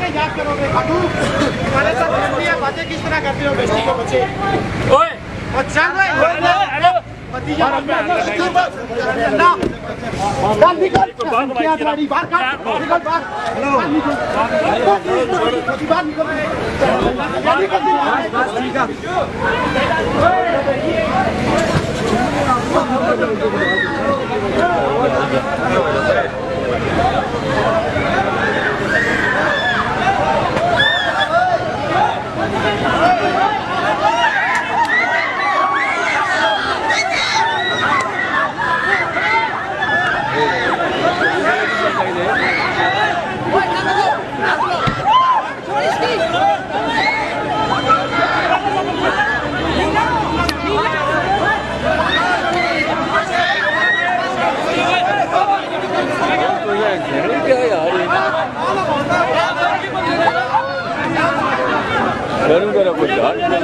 याद करोगे खाटू हमारे साथ बातें किस तरह करते हो बेस्टी के बच्चे ओए अच्छा भतीजा ना बाहर निकल क्या गाड़ी बाहर काट निकल बाहर बाहर करूँगा कुछ यार